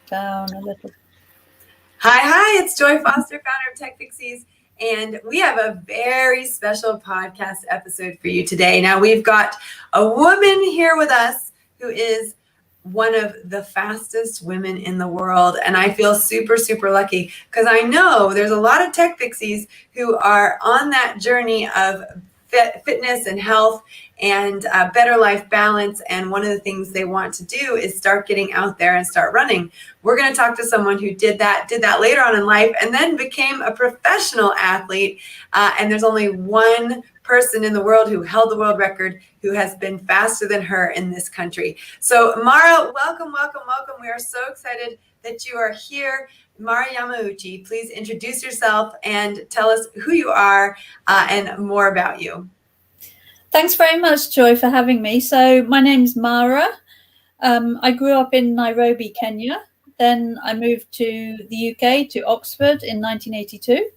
down a little. Hi, it's Joy Foster, founder of Tech Fixies, and we have a very special podcast episode for you today. Now, we've got a woman here with us who is one of the fastest women in the world, and I feel super, super lucky because I know there's a lot of Tech Fixies who are on that journey of fitness and health and better life balance, and one of the things they want to do is start getting out there and start running. We're going to talk to someone who did that later on in life and then became a professional athlete, and there's only one person in the world who held the world record who has been faster than her in this country. So Mara, welcome. We are so excited that you are here. Mara Yamauchi, please introduce yourself and tell us who you are and more about you. Thanks very much, Joy, for having me. So my name's Mara. I grew up in Nairobi, Kenya. Then I moved to the UK, to Oxford in 1982.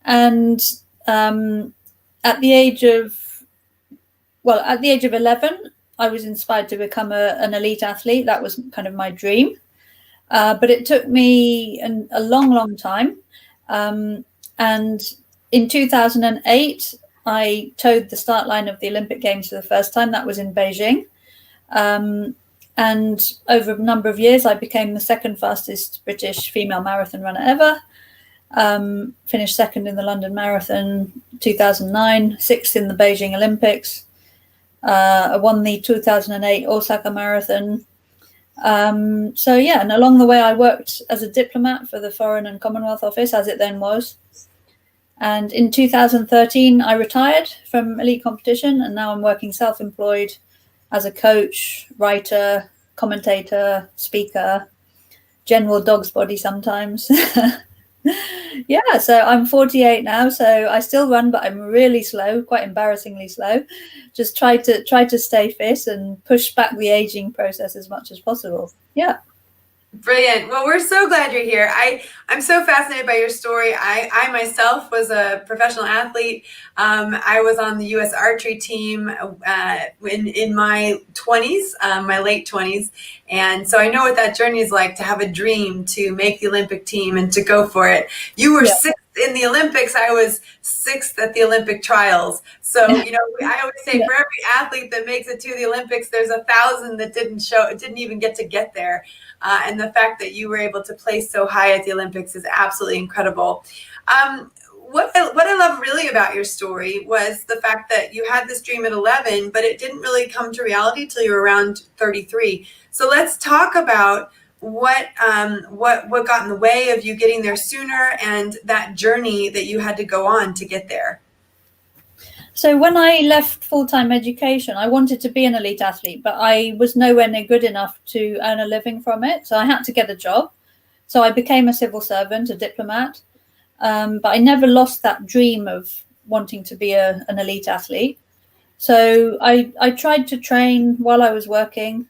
And at the age of 11, I was inspired to become an elite athlete. That was kind of my dream. But it took me a long time. And in 2008, I towed the start line of the Olympic Games for the first time. That was in Beijing. And over a number of years, I became the second fastest British female marathon runner ever. Finished second in the London Marathon 2009, sixth in the Beijing Olympics. I won the 2008 Osaka Marathon. And along the way, I worked as a diplomat for the Foreign and Commonwealth Office, as it then was. And in 2013, I retired from elite competition, and now I'm working self-employed as a coach, writer, commentator, speaker, general dog's body sometimes. Yeah, so I'm 48 now, so I still run, but I'm really slow, quite embarrassingly slow. Just try to stay fit and push back the aging process as much as possible. Yeah. Brilliant. Well, we're so glad you're here. I'm so fascinated by your story. I myself was a professional athlete. I was on the U.S. archery team in my 20s, my late 20s. And so I know what that journey is like, to have a dream to make the Olympic team and to go for it. You were sixth in the Olympics. I was sixth at the Olympic trials. So, I always say for every athlete that makes it to the Olympics, there's 1,000 that didn't even get there. And the fact that you were able to place so high at the Olympics is absolutely incredible. What I love really about your story was the fact that you had this dream at 11, but it didn't really come to reality till you were around 33. So let's talk about what got in the way of you getting there sooner, and that journey that you had to go on to get there. So when I left full-time education, I wanted to be an elite athlete, but I was nowhere near good enough to earn a living from it. So I had to get a job. So I became a civil servant, a diplomat. But I never lost that dream of wanting to be an elite athlete. So I tried to train while I was working,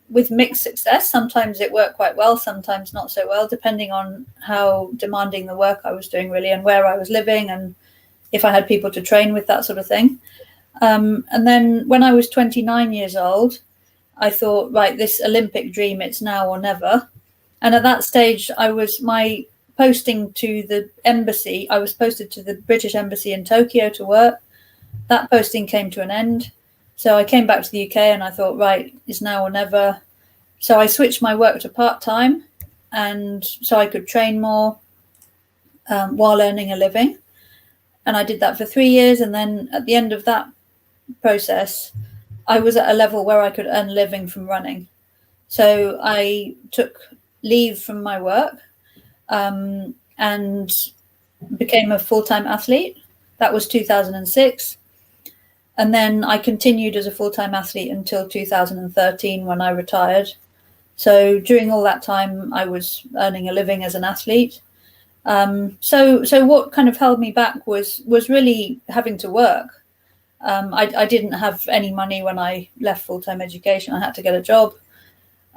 with mixed success. Sometimes it worked quite well, sometimes not so well, depending on how demanding the work I was doing really, and where I was living, and if I had people to train with, that sort of thing. And then when I was 29 years old, I thought, right, this Olympic dream, it's now or never. And at that stage, my posting to the embassy, I was posted to the British Embassy in Tokyo to work. That posting came to an end. So I came back to the UK and I thought, right, it's now or never. So I switched my work to part-time, and so I could train more while earning a living. And I did that for 3 years. And then at the end of that process, I was at a level where I could earn a living from running. So I took leave from my work and became a full-time athlete. That was 2006. And then I continued as a full-time athlete until 2013 when I retired. So during all that time, I was earning a living as an athlete. So what kind of held me back was really having to work. I didn't have any money when I left full-time education. I had to get a job.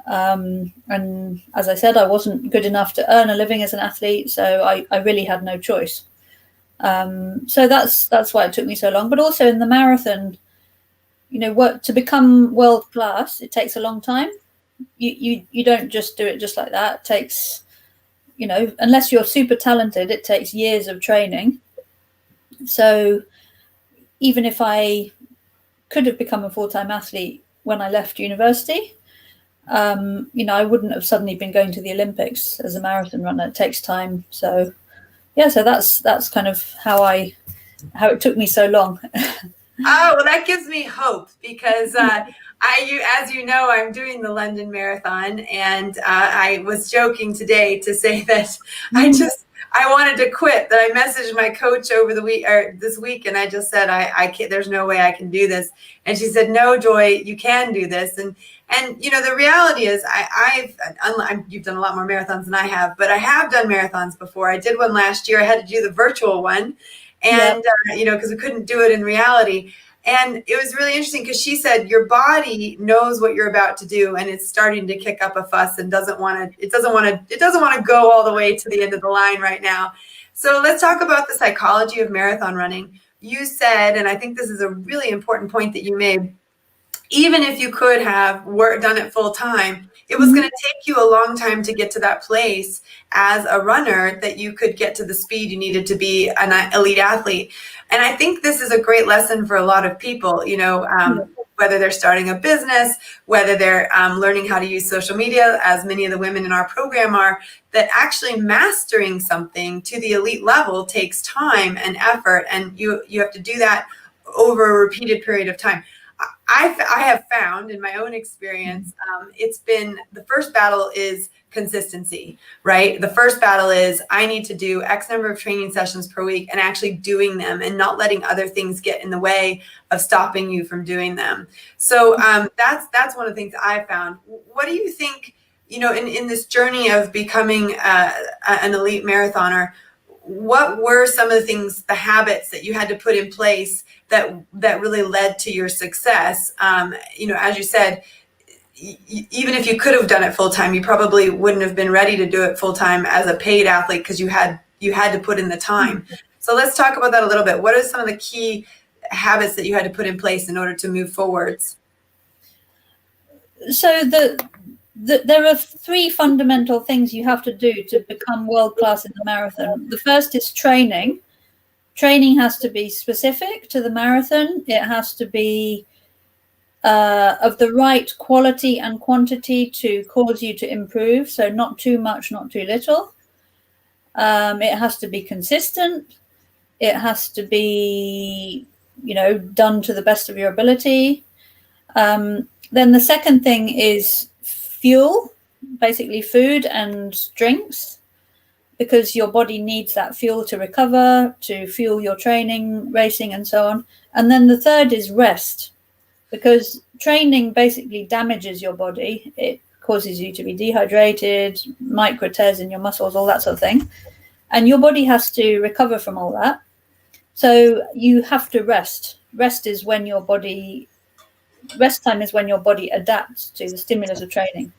And as I said, I wasn't good enough to earn a living as an athlete, so I really had no choice. So that's why it took me so long. But also in the marathon, to become world class, it takes a long time. you don't just do it just like that. It takes, unless you're super talented, it takes years of training. So even if I could have become a full-time athlete when I left university, I wouldn't have suddenly been going to the Olympics as a marathon runner. It takes time. So yeah, so that's kind of how it took me so long. Oh, well, that gives me hope because as you know, I'm doing the London Marathon, and I was joking today to say that I wanted to quit. That I messaged my coach over the week or this week, and I just said I can't. There's no way I can do this. And she said, "No, Joy, you can do this." And the reality is, you've done a lot more marathons than I have, but I have done marathons before. I did one last year. I had to do the virtual one. And, because we couldn't do it in reality. And it was really interesting because she said, your body knows what you're about to do, and it's starting to kick up a fuss and doesn't want to go all the way to the end of the line right now. So let's talk about the psychology of marathon running. You said, and I think this is a really important point that you made, even if you could have done it full time, it was going to take you a long time to get to that place as a runner that you could get to the speed you needed to be an elite athlete. And I think this is a great lesson for a lot of people, whether they're starting a business, whether they're learning how to use social media, as many of the women in our program are, that actually mastering something to the elite level takes time and effort. And you have to do that over a repeated period of time. I have found in my own experience, it's been the first battle is consistency, right? The first battle is I need to do X number of training sessions per week and actually doing them and not letting other things get in the way of stopping you from doing them. So that's one of the things I found. What do you think, in this journey of becoming an elite marathoner, what were some of the things, the habits that you had to put in place that really led to your success? As you said, even if you could have done it full time, you probably wouldn't have been ready to do it full time as a paid athlete because you had to put in the time. So let's talk about that a little bit. What are some of the key habits that you had to put in place in order to move forwards? So there are three fundamental things you have to do to become world-class in the marathon. The first is training. Training has to be specific to the marathon. It has to be of the right quality and quantity to cause you to improve. So not too much, not too little. It has to be consistent. It has to be, done to the best of your ability. Then the second thing is fuel, basically food and drinks, because your body needs that fuel to recover, to fuel your training, racing, and so on. And then the third is rest, because training basically damages your body. It causes you to be dehydrated, micro tears in your muscles, all that sort of thing. And your body has to recover from all that. So you have to rest. Rest time is when your body adapts to the stimulus of training.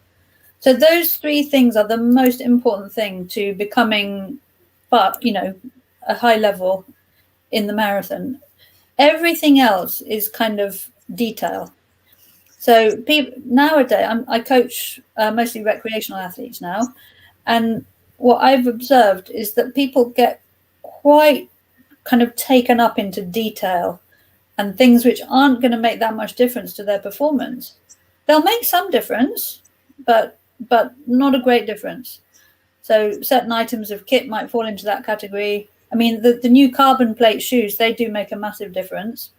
So those three things are the most important thing to becoming, a high level in the marathon. Everything else is kind of detail. So nowadays, I coach mostly recreational athletes now, and what I've observed is that people get quite kind of taken up into detail and things which aren't going to make that much difference to their performance. They'll make some difference, but not a great difference. So certain items of kit might fall into that category. I mean, the new carbon plate shoes, they do make a massive difference.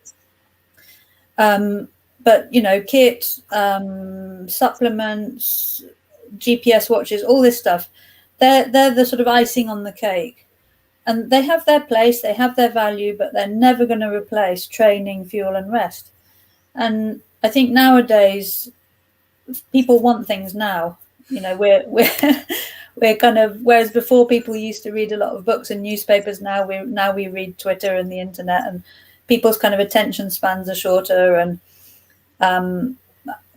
But, kit, supplements, GPS watches, all this stuff, they're the sort of icing on the cake. And they have their place, they have their value, but they're never going to replace training, fuel, and rest. And I think nowadays people want things now. We're kind of, whereas before people used to read a lot of books and newspapers, now we read Twitter and the internet, and people's kind of attention spans are shorter, and I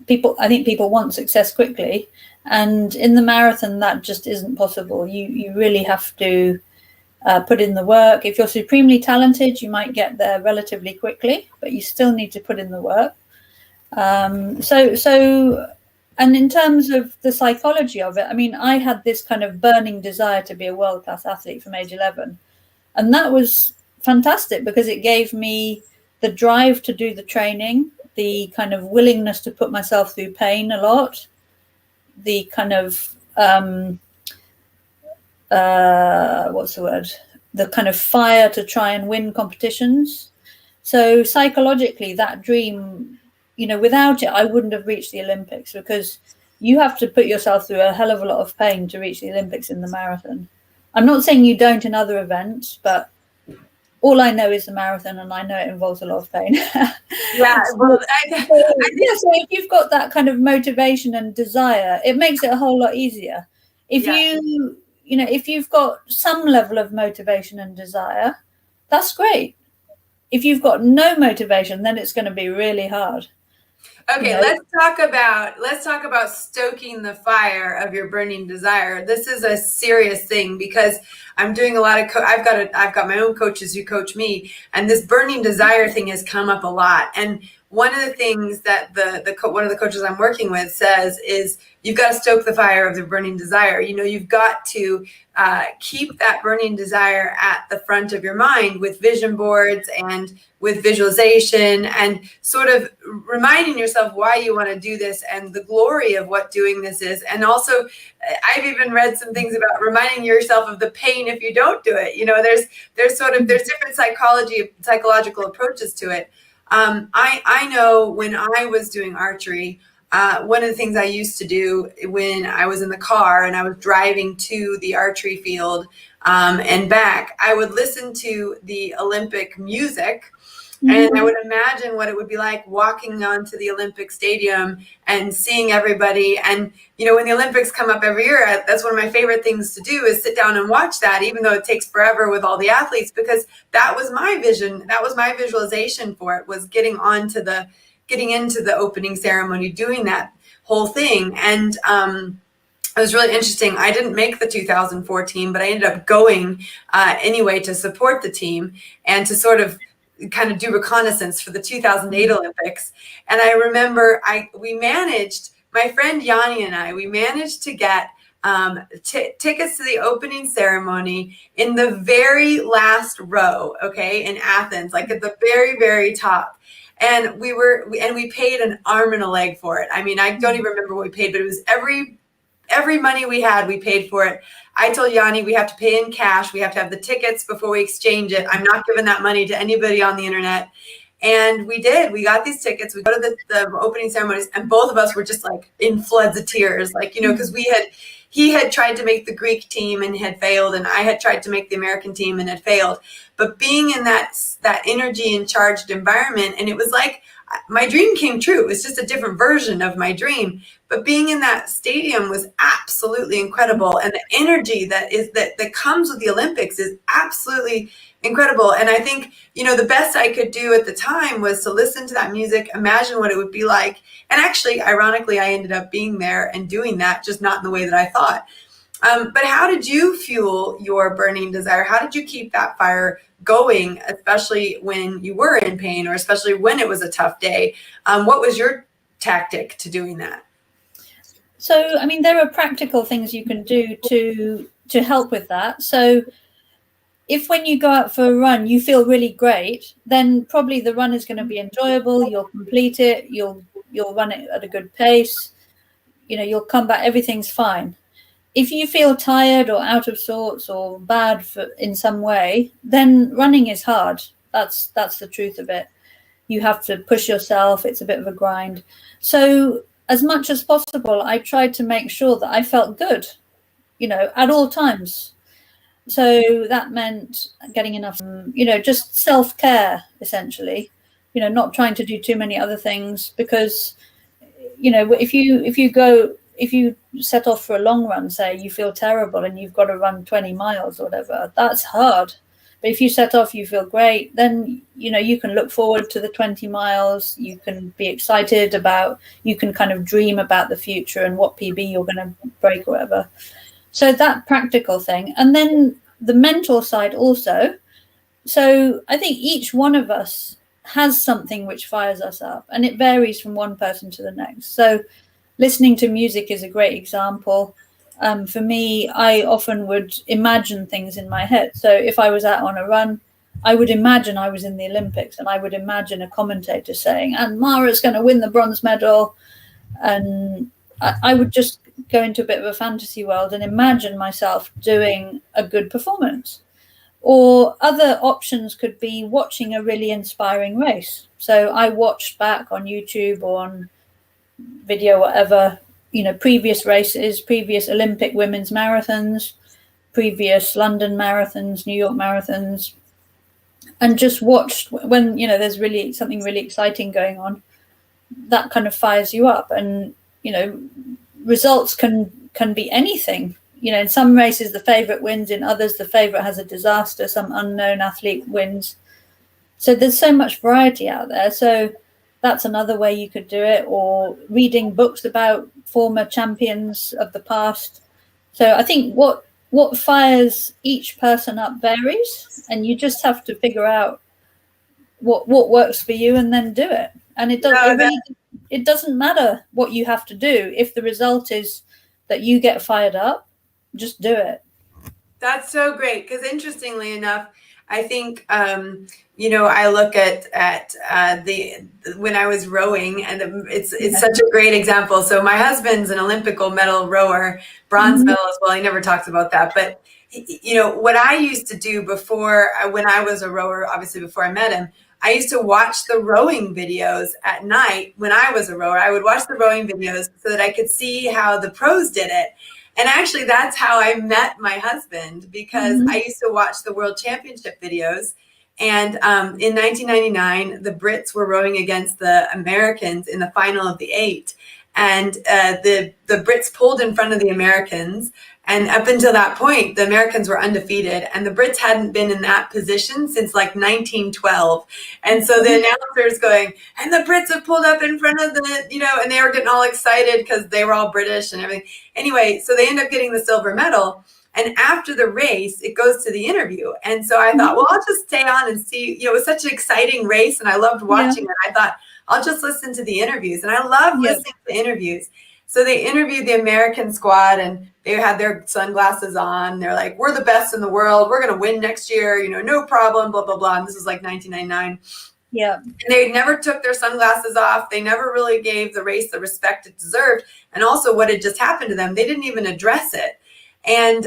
think people want success quickly, and in the marathon that just isn't possible. You really have to put in the work. If you're supremely talented, you might get there relatively quickly, but you still need to put in the work. And in terms of the psychology of it, I mean, I had this kind of burning desire to be a world-class athlete from age 11. And that was fantastic because it gave me the drive to do the training, the kind of willingness to put myself through pain a lot, the kind of, what's the word? The kind of fire to try and win competitions. So psychologically, that dream, you know, without it, I wouldn't have reached the Olympics, because you have to put yourself through a hell of a lot of pain to reach the Olympics in the marathon. I'm not saying you don't in other events, but all I know is the marathon, and I know it involves a lot of pain. Yeah, well, I think, So if you've got that kind of motivation and desire, it makes it a whole lot easier. If you know, if you've got some level of motivation and desire, that's great. If you've got no motivation, then it's going to be really hard. okay, You know? let's talk about stoking the fire of your burning desire. This is a serious thing because I'm doing a lot of I've got my own coaches who coach me, and this burning desire thing has come up a lot. And one of the things that one of the coaches I'm working with says is you've got to stoke the fire of the burning desire. You know, you've got to keep that burning desire at the front of your mind with vision boards and with visualization, and sort of reminding yourself why you want to do this and the glory of what doing this is. And also, I've even read some things about reminding yourself of the pain if you don't do it. You know, there's different psychological approaches to it. I know when I was doing archery, one of the things I used to do when I was in the car and I was driving to the archery field and back, I would listen to the Olympic music. And I would imagine what it would be like walking onto the Olympic stadium and seeing everybody. And, you know, when the Olympics come up every year, that's one of my favorite things to do is sit down and watch that, even though it takes forever with all the athletes, because that was my vision. That was my visualization for it, was getting into the opening ceremony, doing that whole thing. And it was really interesting. I didn't make the 2014, but I ended up going anyway to support the team and to sort of kind of do reconnaissance for the 2008 Olympics. And I remember my friend Yanni and I managed to get tickets to the opening ceremony in the very last row, okay, in Athens, like at the very, very top. And we paid an arm and a leg for it. I mean, I don't even remember what we paid, but it was every money we had, we paid for it. I told Yanni we have to pay in cash. We have to have the tickets before we exchange it. I'm not giving that money to anybody on the internet. And we did. We got these tickets. We go to the opening ceremonies, and both of us were just like in floods of tears, like, you know, because he had tried to make the Greek team and had failed, and I had tried to make the American team and had failed. But being in that energy and charged environment, and it was like my dream came true. It was just a different version of my dream. But being in that stadium was absolutely incredible. And the energy that comes with the Olympics is absolutely incredible. And I think, you know, the best I could do at the time was to listen to that music, imagine what it would be like. And actually, ironically, I ended up being there and doing that, just not in the way that I thought. But how did you fuel your burning desire? How did you keep that fire going, especially when you were in pain, or especially when it was a tough day? What was your tactic to doing that? So, I mean, there are practical things you can do to help with that. So if when you go out for a run, you feel really great, then probably the run is going to be enjoyable. You'll complete it. You'll run it at a good pace. You know, you'll come back. Everything's fine. If you feel tired or out of sorts or bad in some way, then running is hard. That's the truth of it. You have to push yourself. It's a bit of a grind. So as much as possible, I tried to make sure that I felt good, you know, at all times. So that meant getting enough, you know, just self-care, essentially, you know, not trying to do too many other things, because, you know, if you set off for a long run, say you feel terrible and you've got to run 20 miles or whatever, that's hard. But if you set off, you feel great, then, you know, you can look forward to the 20 miles. You can be excited you can kind of dream about the future and what PB you're going to break or whatever. So that practical thing. And then the mental side also. So I think each one of us has something which fires us up, and it varies from one person to the next. So listening to music is a great example. For me, I often would imagine things in my head. So if I was out on a run, I would imagine I was in the Olympics, and I would imagine a commentator saying, and Mara's going to win the bronze medal. And I would just go into a bit of a fantasy world and imagine myself doing a good performance. Or other options could be watching a really inspiring race. So I watched back on YouTube or on video, whatever, previous races, previous Olympic women's marathons, previous London marathons, New York marathons, and just watched when, there's really something really exciting going on. That kind of fires you up. And, results can be anything. In some races, the favorite wins. In others, the favorite has a disaster. Some unknown athlete wins. So there's so much variety out there. So that's another way you could do it, or reading books about former champions of the past. So I think what fires each person up varies, and you just have to figure out what works for you and then do it. And it doesn't matter what you have to do. If the result is that you get fired up, just do it. That's so great, because interestingly enough, I think I look at the when I was rowing, and it's such a great example. So my husband's an Olympic gold medal rower, bronze medal as well. He never talks about that, but what I used to do before, when I was a rower, obviously before I met him, I used to watch the rowing videos at night. When I was a rower, I would watch the rowing videos so that I could see how the pros did it. And actually, that's how I met my husband, because I used to watch the World Championship videos. And in 1999, the Brits were rowing against the Americans in the final of the 8. And the Brits pulled in front of the Americans. And up until that point, the Americans were undefeated, and the Brits hadn't been in that position since like 1912. And so the announcers going, and the Brits have pulled up in front of and they were getting all excited because they were all British and everything. Anyway, so they end up getting the silver medal. And after the race, it goes to the interview. And so I thought, well, I'll just stay on and see. It was such an exciting race, and I loved watching it. I thought, I'll just listen to the interviews. And I love listening to interviews. So they interviewed the American squad, and they had their sunglasses on. They're like, we're the best in the world. We're going to win next year. No problem, blah, blah, blah. And this was like 1999. Yeah. And they never took their sunglasses off. They never really gave the race the respect it deserved. And also what had just happened to them, they didn't even address it. And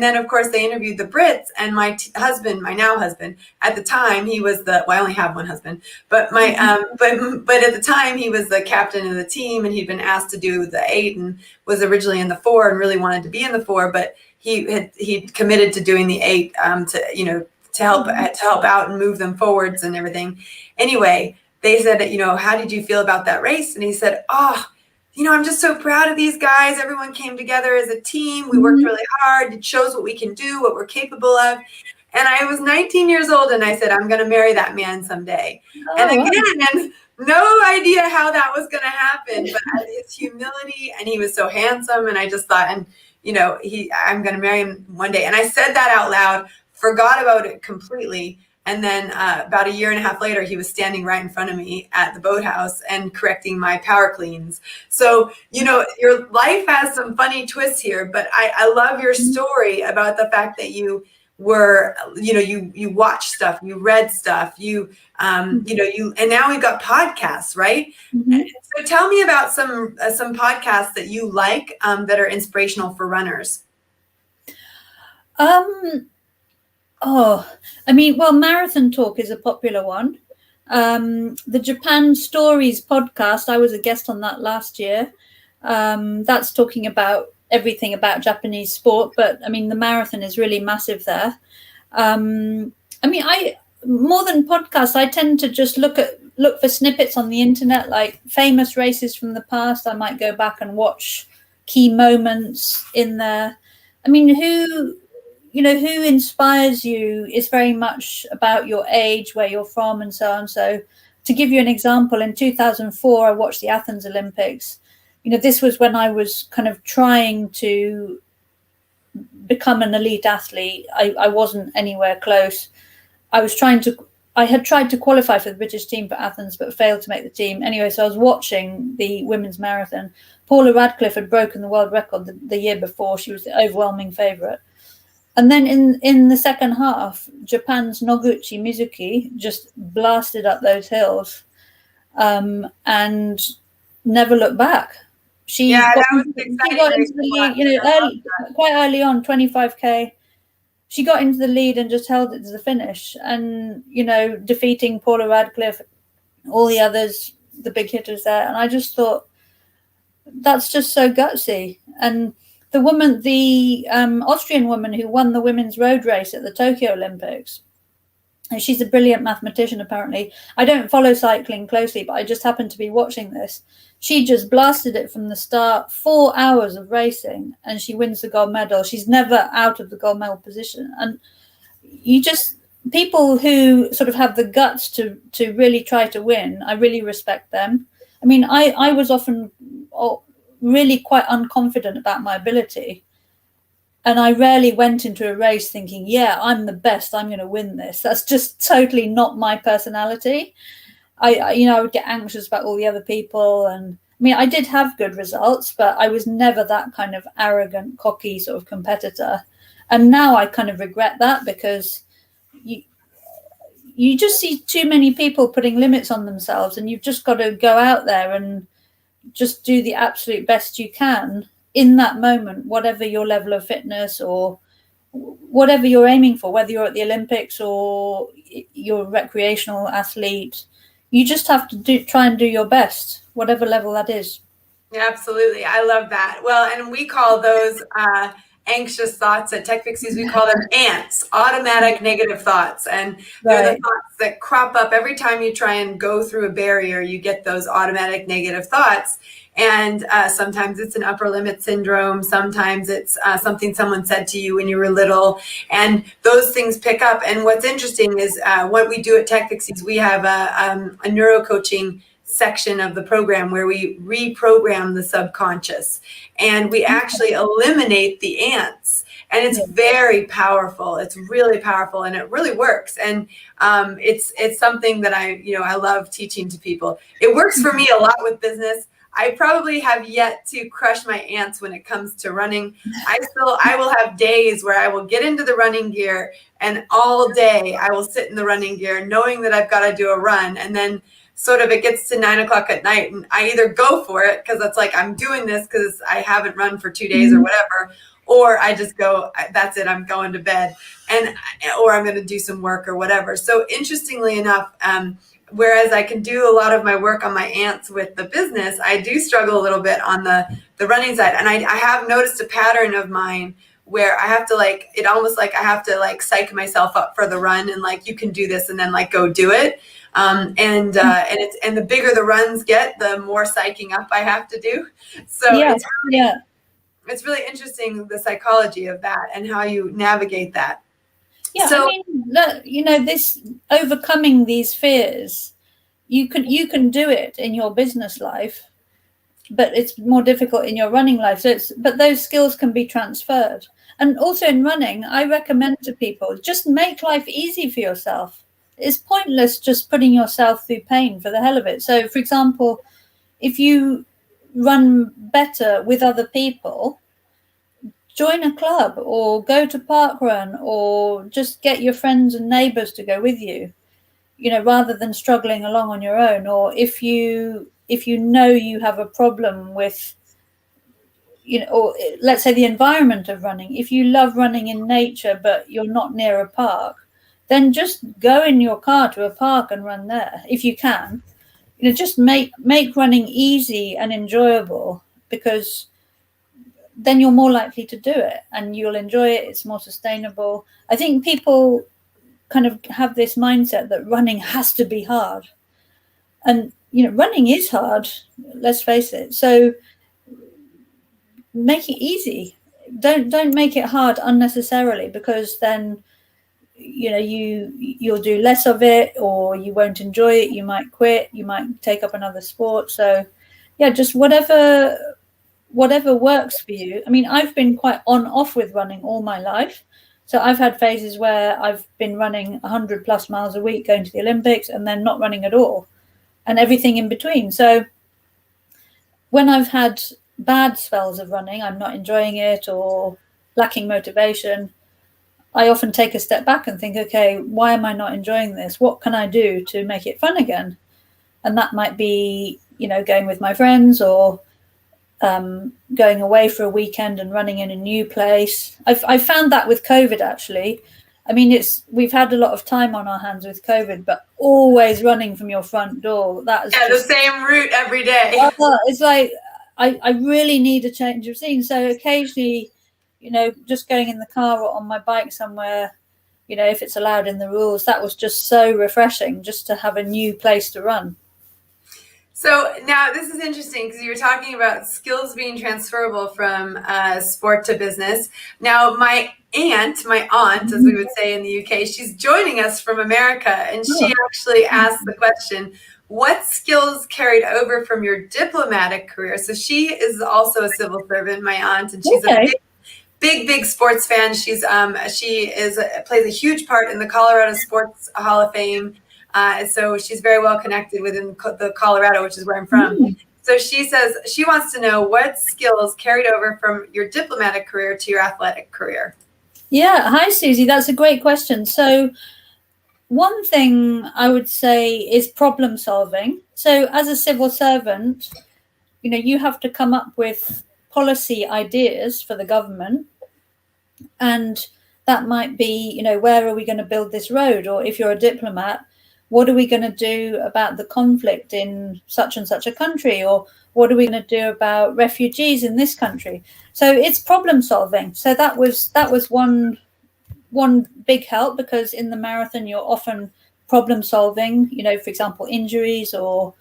then, of course, they interviewed the Brits, and my husband, my now husband, at the time, he was I only have one husband, but but at the time, he was the captain of the team, and he'd been asked to do the 8 and was originally in the 4 and really wanted to be in the 4, but he committed to doing the 8 to help out and move them forwards and everything. Anyway, they said, how did you feel about that race? And he said, I'm just so proud of these guys. Everyone came together as a team. We worked really hard. It shows what we can do, what we're capable of. And I was 19 years old, and I said, I'm going to marry that man someday. And again, no idea how that was going to happen, but his humility, and he was so handsome. And I just thought, I'm going to marry him one day. And I said that out loud, forgot about it completely. And then about a year and a half later, he was standing right in front of me at the boathouse and correcting my power cleans. So, your life has some funny twists here, but I love your story about the fact that you were, you watched stuff, you read stuff, and now we've got podcasts, right? So tell me about some podcasts that you like that are inspirational for runners. Marathon Talk is a popular one. The Japan Stories podcast, I was a guest on that last year. That's talking about everything about Japanese sport, but the marathon is really massive there. I more than podcasts, I tend to just look for snippets on the internet, like famous races from the past. I might go back and watch key moments in there. Who inspires you is very much about your age, where you're from, and so on. So to give you an example, in 2004, I watched the Athens Olympics. This was when I was kind of trying to become an elite athlete. I wasn't anywhere close. I was trying to I had tried to qualify for the British team for Athens, but failed to make the team. Anyway, so I was watching the women's marathon. Paula Radcliffe had broken the world record the year before. She was the overwhelming favourite. And then in the second half, Japan's Noguchi Mizuki just blasted up those hills and never looked back. She got into the lead, quite early on, 25K. She got into the lead and just held it to the finish. And, defeating Paula Radcliffe, all the others, the big hitters there. And I just thought, that's just so gutsy. And the Austrian woman who won the women's road race at the Tokyo Olympics, and she's a brilliant mathematician, apparently. I don't follow cycling closely, but I just happened to be watching this. She just blasted it from the start, 4 hours of racing, and she wins the gold medal. She's never out of the gold medal position. And people who sort of have the guts to really try to win, I really respect them. I mean, I was often really quite unconfident about my ability. And I rarely went into a race thinking, yeah, I'm the best, I'm going to win this. That's just totally not my personality. I would get anxious about all the other people. And I mean, I did have good results, but I was never that kind of arrogant, cocky sort of competitor. And now I kind of regret that, because you just see too many people putting limits on themselves, and you've just got to go out there and just do the absolute best you can in that moment, whatever your level of fitness or whatever you're aiming for, whether you're at the Olympics or you're a recreational athlete. You just have to try and do your best, whatever level that is. Yeah, absolutely. I love that. Well, and we call those anxious thoughts at Tech Pixies, we call them ants, automatic negative thoughts. And they're the thoughts that crop up every time you try and go through a barrier. You get those automatic negative thoughts. And sometimes it's an upper limit syndrome. Sometimes it's something someone said to you when you were little. And those things pick up. And what's interesting is what we do at Tech Pixies, we have a neuro-coaching section of the program where we reprogram the subconscious, and we actually eliminate the ants. And it's very powerful. It's really powerful, and it really works. And it's something that I love teaching to people. It works for me a lot with business. I probably have yet to crush my ants when it comes to running. I will have days where I will get into the running gear, and all day I will sit in the running gear knowing that I've got to do a run. And then sort of it gets to 9 o'clock at night, and I either go for it because it's like I'm doing this because I haven't run for 2 days or whatever, or I just go, that's it, I'm going to bed, or I'm going to do some work or whatever. So interestingly enough, whereas I can do a lot of my work on my ants with the business, I do struggle a little bit on the running side. And I have noticed a pattern of mine where I have to it almost like I have to psych myself up for the run, and you can do this, and then go do it. And the bigger the runs get, the more psyching up I have to do. So it's really interesting, the psychology of that and how you navigate that. Yeah, so, I mean, this overcoming these fears, you can do it in your business life, but it's more difficult in your running life. But those skills can be transferred. And also in running, I recommend to people, just make life easy for yourself. It's pointless just putting yourself through pain for the hell of it. So, for example, if you run better with other people, join a club or go to park run, or just get your friends and neighbors to go with you, rather than struggling along on your own. Or if you know you have a problem with, or let's say the environment of running, if you love running in nature but you're not near a park, then just go in your car to a park and run there if you can. Just make running easy and enjoyable, because then you're more likely to do it and you'll enjoy it. It's more sustainable. I think people kind of have this mindset that running has to be hard. And, running is hard, let's face it. So make it easy. Don't make it hard unnecessarily, because then you'll do less of it, or you won't enjoy it. You might quit, you might take up another sport. So just whatever works for you. I mean, I've been quite on off with running all my life. So I've had phases where I've been running 100 plus miles a week going to the Olympics and then not running at all, and everything in between. So when I've had bad spells of running, I'm not enjoying it or lacking motivation, I often take a step back and think, okay, why am I not enjoying this? What can I do to make it fun again? And that might be, going with my friends or going away for a weekend and running in a new place. I've found that with COVID, actually. I mean, we've had a lot of time on our hands with COVID, but always running from your front door. That is the same route every day. It's like I really need a change of scene. So occasionally, just going in the car or on my bike somewhere, if it's allowed in the rules, that was just so refreshing just to have a new place to run. So now this is interesting because you were talking about skills being transferable from sport to business. Now my aunt, as we would say in the UK, she's joining us from America, and she actually asked the question, what skills carried over from your diplomatic career? So she is also a civil servant, my aunt, and she's a big sports fan. She plays a huge part in the Colorado Sports Hall of Fame. So she's very well connected within the Colorado, which is where I'm from. So she says she wants to know what skills carried over from your diplomatic career to your athletic career. Yeah. Hi, Susie. That's a great question. So one thing I would say is problem solving. So as a civil servant, you have to come up with policy ideas for the government. And that might be, where are we going to build this road? Or if you're a diplomat, what are we going to do about the conflict in such and such a country? Or what are we going to do about refugees in this country? So it's problem solving. So that was one big help, because in the marathon, you're often problem solving, for example, injuries, or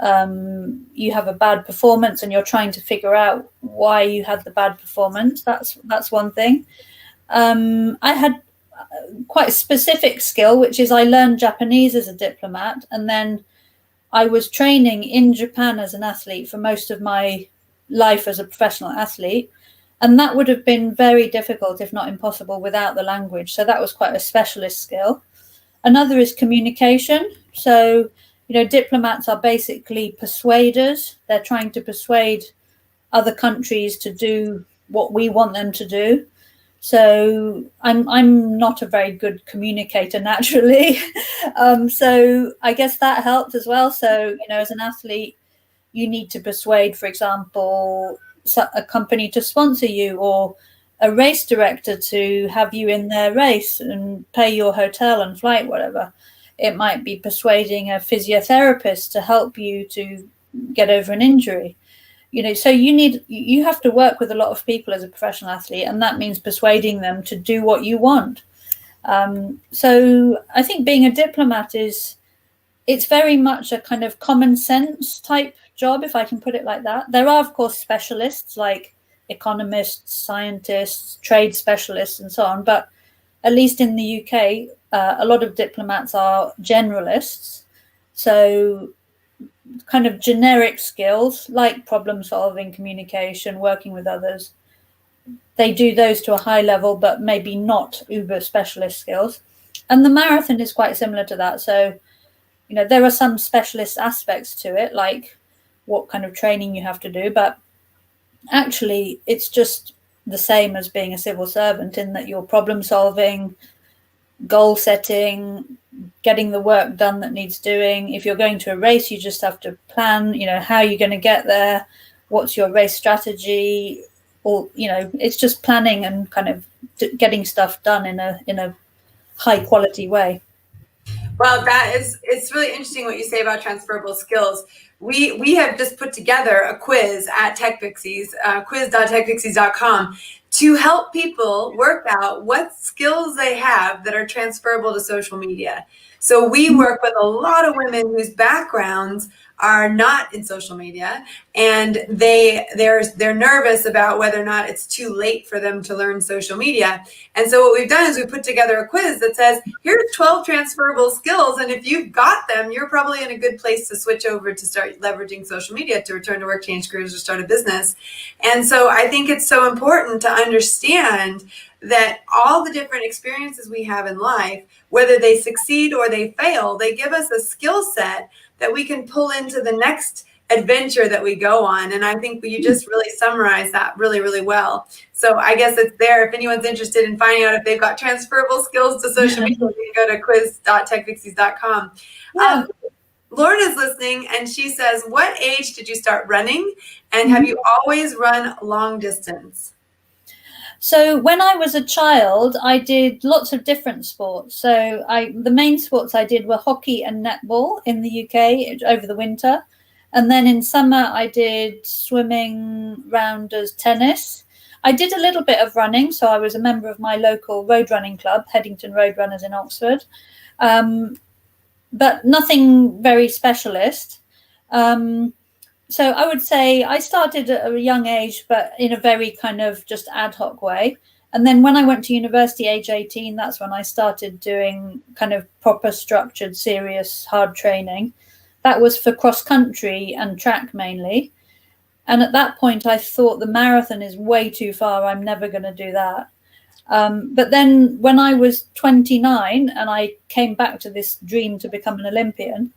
you have a bad performance and you're trying to figure out why you had the bad performance. That's one thing. I had quite a specific skill, which is I learned Japanese as a diplomat, and then I was training in Japan as an athlete for most of my life as a professional athlete, and that would have been very difficult, if not impossible, without the language. So that was quite a specialist skill. Another is communication. So diplomats are basically persuaders. They're trying to persuade other countries to do what we want them to do. So I'm not a very good communicator naturally. So I guess that helped as well. So, as an athlete, you need to persuade, for example, a company to sponsor you, or a race director to have you in their race and pay your hotel and flight, whatever. It might be persuading a physiotherapist to help you to get over an injury. So you have to work with a lot of people as a professional athlete, and that means persuading them to do what you want. So I think being a diplomat it's very much a kind of common sense type job, if I can put it like that. There are, of course, specialists like economists, scientists, trade specialists, and so on. But at least in the UK, a lot of diplomats are generalists. So kind of generic skills like problem solving, communication, working with others, they do those to a high level, but maybe not uber specialist skills. And the marathon is quite similar to that. So, there are some specialist aspects to it, like what kind of training you have to do, but actually it's just the same as being a civil servant, in that you're problem solving, goal setting, getting the work done that needs doing. If you're going to a race, you just have to plan, how you're going to get there, what's your race strategy, or it's just planning and kind of getting stuff done in a high quality way. Well, it's really interesting what you say about transferable skills. We have just put together a quiz at TechPixies, quiz.techpixies.com, to help people work out what skills they have that are transferable to social media. So we work with a lot of women whose backgrounds are not in social media, and they're nervous about whether or not it's too late for them to learn social media. And so what we've done is we put together a quiz that says, here's 12 transferable skills, and if you've got them, you're probably in a good place to switch over to start leveraging social media to return to work, change careers, or start a business. And so I think it's so important to understand that all the different experiences we have in life, whether they succeed or they fail, they give us a skill set that we can pull into the next adventure that we go on. And I think you just really summarized that really, really well. So I guess it's there. If anyone's interested in finding out if they've got transferable skills to social media, you can go to quiz.techpixies.com. Yeah. Lauren is listening, and she says, what age did you start running? And have you always run long distance? So when I was a child, I did lots of different sports. So the main sports I did were hockey and netball in the UK over the winter. And then in summer, I did swimming, rounders, tennis. I did a little bit of running. So I was a member of my local road running club, Headington Road Runners in Oxford. But nothing very specialist. So I would say I started at a young age, but in a very kind of just ad hoc way. And then when I went to university, age 18, that's when I started doing kind of proper structured, serious, hard training. That was for cross country and track mainly. And at that point, I thought the marathon is way too far. I'm never going to do that. But then when I was 29 and I came back to this dream to become an Olympian,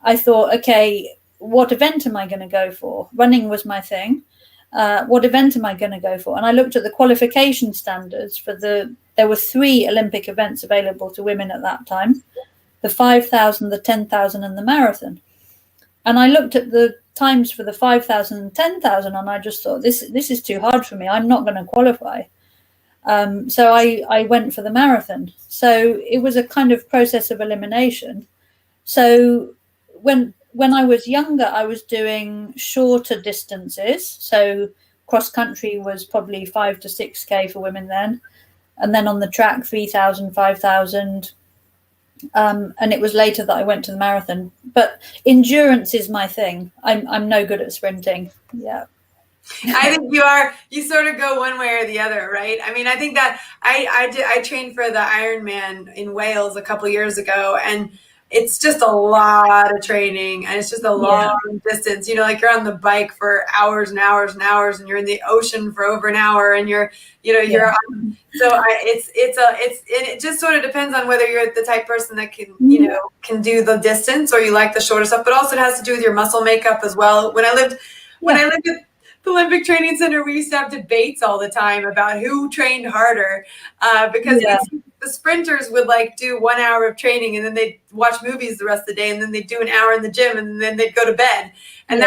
I thought, okay, what event am I going to go for? Running was my thing. What event am I going to go for? And I looked at the qualification standards there were 3 Olympic events available to women at that time, the 5,000, the 10,000 and the marathon. And I looked at the times for the 5,000 and 10,000 and I just thought, this is too hard for me. I'm not going to qualify. So I went for the marathon. So it was a kind of process of elimination. So when I was younger, I was doing shorter distances. So cross country was probably 5 to 6K for women then. And then on the track, 3,000, 5,000. And it was later that I went to the marathon. But endurance is my thing. I'm no good at sprinting. Yeah. I think you sort of go one way or the other, right? I mean, I think that I trained for the Ironman in Wales a couple of years ago, and it's just a lot of training and it's just a long distance, like you're on the bike for hours and hours and hours and you're in the ocean for over an hour and you're on, it just sort of depends on whether you're the type of person that can do the distance or you like the shorter stuff, but also it has to do with your muscle makeup as well. When I lived at the Olympic Training Center, we used to have debates all the time about who trained harder because the sprinters would do 1 hour of training and then they'd watch movies the rest of the day and then they'd do an hour in the gym and then they'd go to bed. And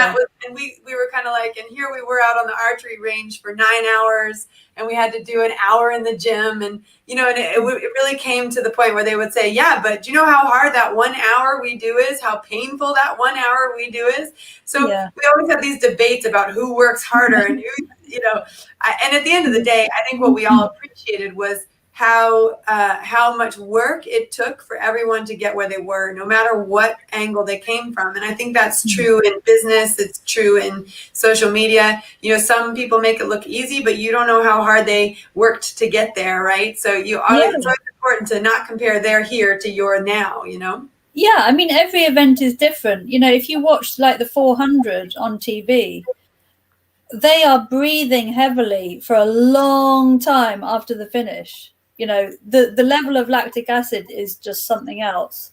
we were kind of and here we were out on the archery range for 9 hours and we had to do an hour in the gym. And, it really came to the point where they would say, yeah, but do you know how hard that 1 hour we do is, how painful that 1 hour we do is? So we always have these debates about who works harder and who, and at the end of the day, I think what we all appreciated was how much work it took for everyone to get where they were, no matter what angle they came from. And I think that's true in business. It's true in social media. Some people make it look easy, but you don't know how hard they worked to get there, right? So it's always important to not compare their here to your now, Yeah, I mean, every event is different. If you watch the 400 on TV, they are breathing heavily for a long time after the finish. The level of lactic acid is just something else.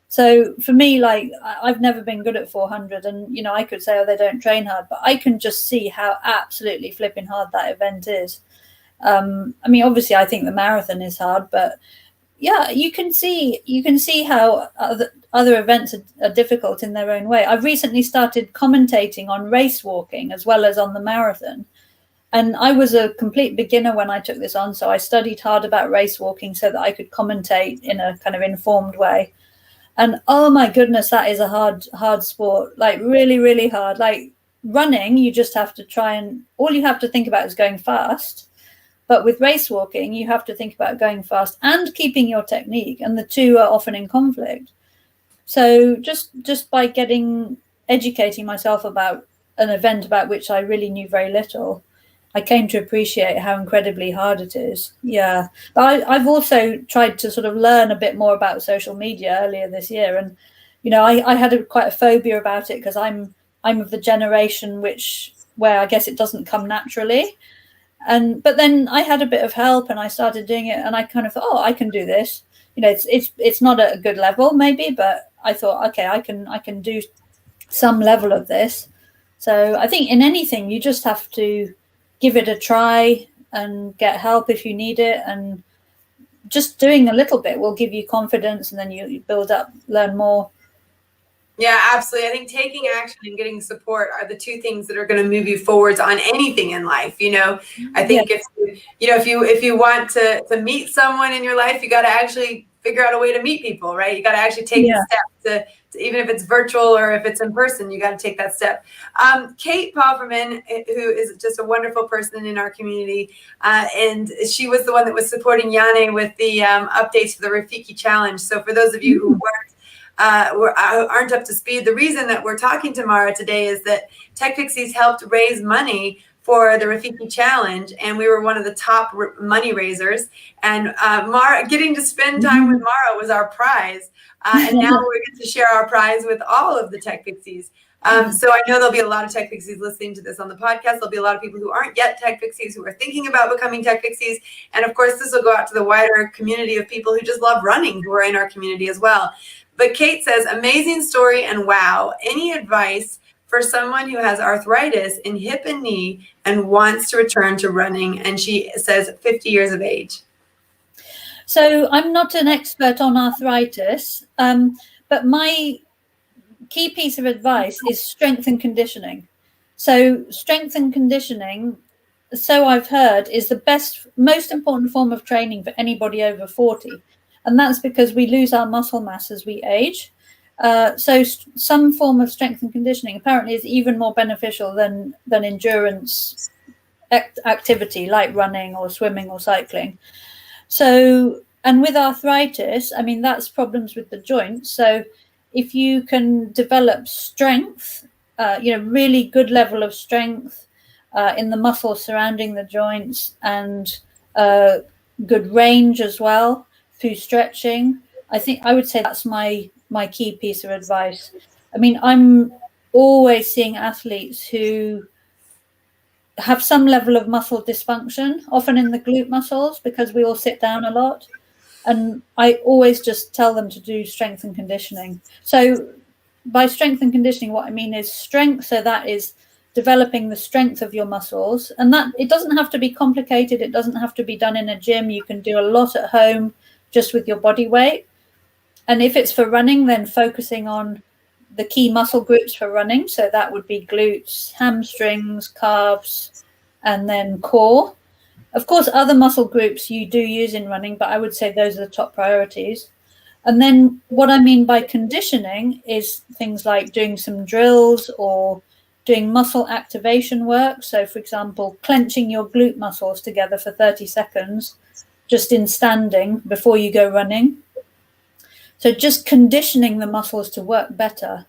So for me, I've never been good at 400 and, I could say, they don't train hard, but I can just see how absolutely flipping hard that event is. I mean, obviously I think the marathon is hard, but yeah, you can see how other events are difficult in their own way. I've recently started commentating on race walking as well as on the marathon. And I was a complete beginner when I took this on. So I studied hard about race walking so that I could commentate in a kind of informed way. And oh my goodness, that is a hard sport, really, really hard. Running, you just have to all you have to think about is going fast. But with race walking, you have to think about going fast and keeping your technique. And the two are often in conflict. So just by educating myself about an event about which I really knew very little, I came to appreciate how incredibly hard it is. Yeah. But I've also tried to sort of learn a bit more about social media earlier this year. And, I had quite a phobia about it because I'm of the generation where I guess it doesn't come naturally. But then I had a bit of help and I started doing it, and I kind of thought, oh, I can do this. It's not at a good level maybe, but I thought, okay, I can do some level of this. So I think in anything you just have to give it a try and get help if you need it, and just doing a little bit will give you confidence, and then you build up, learn more. Yeah, absolutely. I think taking action and getting support are the two things that are going to move you forwards on anything in life. I think if you want to meet someone in your life, you got to actually figure out a way to meet people, right? You got to actually take the step to even if it's virtual or if it's in person, you got to take that step. Kate Pofferman, who is just a wonderful person in our community, and she was the one that was supporting Yane with the updates for the Rafiki Challenge. So for those of you who aren't up to speed, the reason that we're talking to Mara today is that Tech Pixies helped raise money for the Rafiki Challenge, and we were one of the top money raisers. And Mara, getting to spend time with Mara was our prize, and now we get to share our prize with all of the Tech Pixies. So I know there'll be a lot of Tech Pixies listening to this on the podcast. There'll be a lot of people who aren't yet Tech Pixies who are thinking about becoming Tech Pixies. And of course, this will go out to the wider community of people who just love running, who are in our community as well. But Kate says, amazing story and wow. Any advice for someone who has arthritis in hip and knee and wants to return to running? And she says 50 years of age. So I'm not an expert on arthritis, but my key piece of advice is strength and conditioning. So strength and conditioning, so I've heard, is the most important form of training for anybody over 40. And that's because we lose our muscle mass as we age. So some form of strength and conditioning apparently is even more beneficial than endurance activity like running or swimming or cycling. So, and with arthritis, I mean, that's problems with the joints. So if you can develop strength, really good level of strength in the muscles surrounding the joints, and good range as well through stretching, I would say that's my key piece of advice. I mean, I'm always seeing athletes who have some level of muscle dysfunction, often in the glute muscles, because we all sit down a lot. And I always just tell them to do strength and conditioning. So by strength and conditioning, what I mean is strength. So that is developing the strength of your muscles. And that it doesn't have to be complicated. It doesn't have to be done in a gym. You can do a lot at home just with your body weight. And if it's for running, then focusing on the key muscle groups for running. So that would be glutes, hamstrings, calves, and then core. Of course, other muscle groups you do use in running, but I would say those are the top priorities. And then what I mean by conditioning is things like doing some drills or doing muscle activation work. So, for example, clenching your glute muscles together for 30 seconds, just in standing before you go running. So just conditioning the muscles to work better.